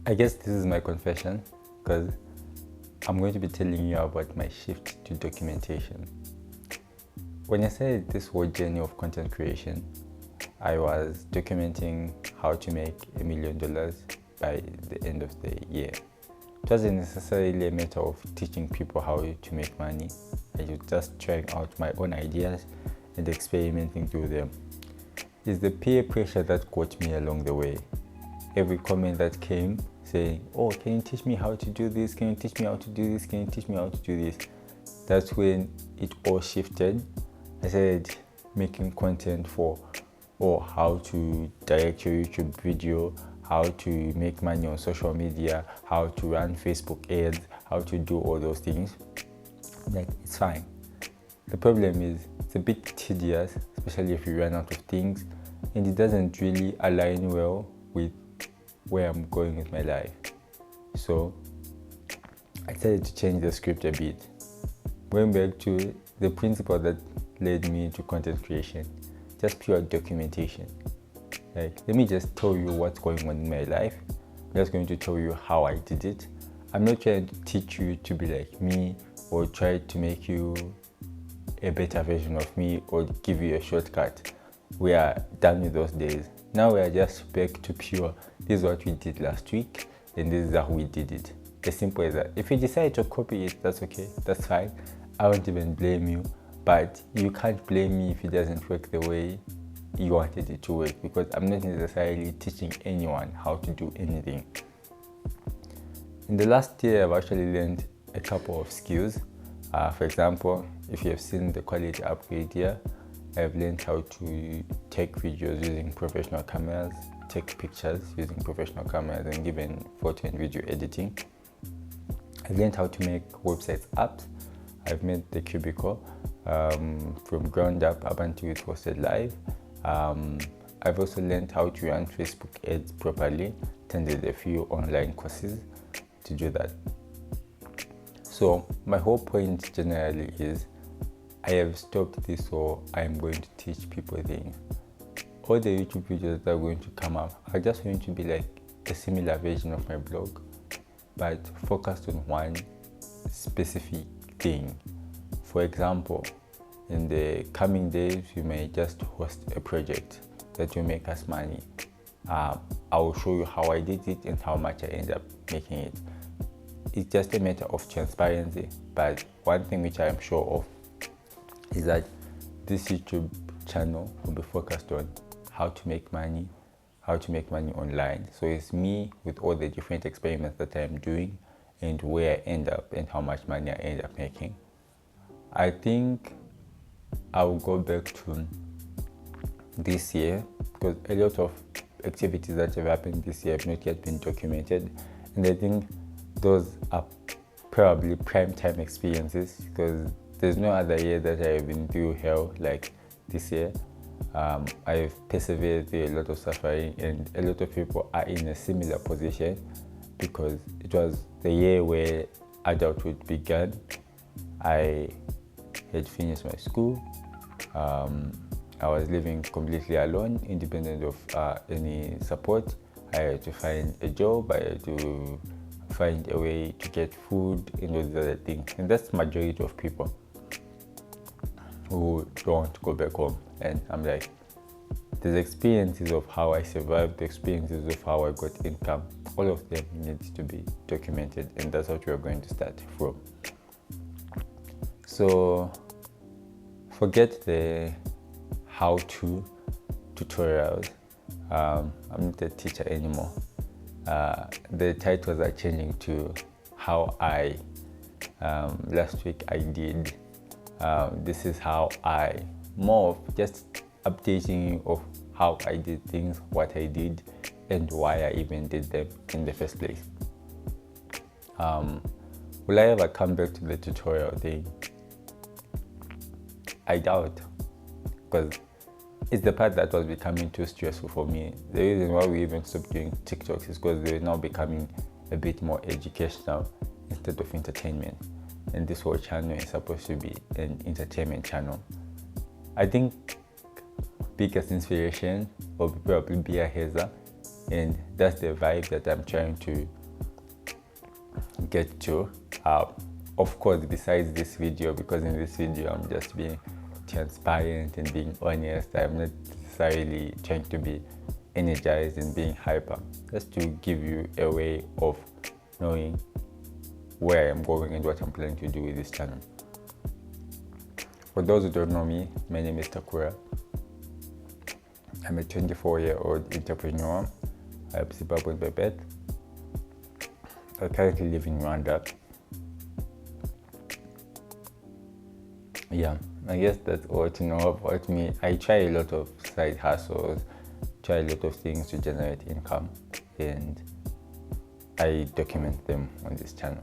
I guess this is my confession because I'm going to be telling you about my shift to documentation. When I started this whole journey of content creation, I was documenting how to make $1 million by the end of the year. It wasn't necessarily a matter of teaching people how to make money. I was just trying out my own ideas and experimenting through them. It's the peer pressure that got me along the way. Every comment that came saying, "Oh, can you teach me how to do this? Can you teach me how to do this? Can you teach me how to do this?" That's when it all shifted. I started making content for how to direct your YouTube video, how to make money on social media, how to run Facebook ads, how to do all those things. Like, it's fine. The problem is it's a bit tedious, especially if you run out of things, and it doesn't really align well with where I'm going with my life. So I decided to change the script a bit. Going back to the principle that led me to content creation, just pure documentation. Like, let me just tell you what's going on in my life. I'm just going to tell you how I did it. I'm not trying to teach you to be like me or try to make you a better version of me or give you a shortcut. We are done with those days. Now we are just back to pure, this is what we did last week and this is how we did it. As simple as that. If you decide to copy it, that's okay, that's fine. I won't even blame you, but you can't blame me if it doesn't work the way you wanted it to work, because I'm not necessarily teaching anyone how to do anything. In the last year, I've actually learned a couple of skills. For example, if you have seen the quality upgrade here, I've learned how to take videos using professional cameras, take pictures using professional cameras, and even photo and video editing. I've learned how to make websites apps. I've made the Cubicle from ground up until it was live. I've also learned how to run Facebook ads properly, attended a few online courses to do that. So my whole point generally is I have stopped this, so I'm going to teach people things. All the YouTube videos that are going to come up are just going to be like a similar version of my blog, but focused on one specific thing. For example, in the coming days, we may just host a project that will make us money. I will show you how I did it and how much I end up making it. It's just a matter of transparency, but one thing which I am sure of is that this YouTube channel will be focused on how to make money online. So it's me with all the different experiments that I'm doing and where I end up and how much money I end up making. I think I will go back to this year because a lot of activities that have happened this year have not yet been documented, and I think those are probably prime time experiences because there's no other year that I've been through hell like this year. I've persevered through a lot of suffering, and a lot of people are in a similar position because it was the year where adulthood began. I had finished my school. I was living completely alone, independent of any support. I had to find a job. I had to find a way to get food and all these other things. And that's the majority of people who don't go back home. And I'm like, there's experiences of how I survived, the experiences of how I got income. All of them needs to be documented, and that's what we're going to start from. So forget the how-to tutorials. I'm not a teacher anymore. The titles are changing to how I, last week I did, this is how I, more of just updating you of how I did things, what I did, and why I even did them in the first place. Will I ever come back to the tutorial thing? I doubt, because it's the part that was becoming too stressful for me. The reason why we even stopped doing TikToks is because they're now becoming a bit more educational instead of entertainment. And this whole channel is supposed to be an entertainment channel. I think biggest inspiration will probably be Bia Heza. and that's the vibe that I'm trying to get to. Of course, besides this video, because in this video I'm just being transparent and being honest. I'm not necessarily trying to be energized and being hyper, just to give you a way of knowing where I'm going and what I'm planning to do with this channel. For those who don't know me, my name is Takura. I'm a 24-year-old entrepreneur. I'm Zimbabwean by birth. I currently live in Rwanda. Yeah, I guess that's all to know about me. I try a lot of side hustles, try a lot of things to generate income, and I document them on this channel.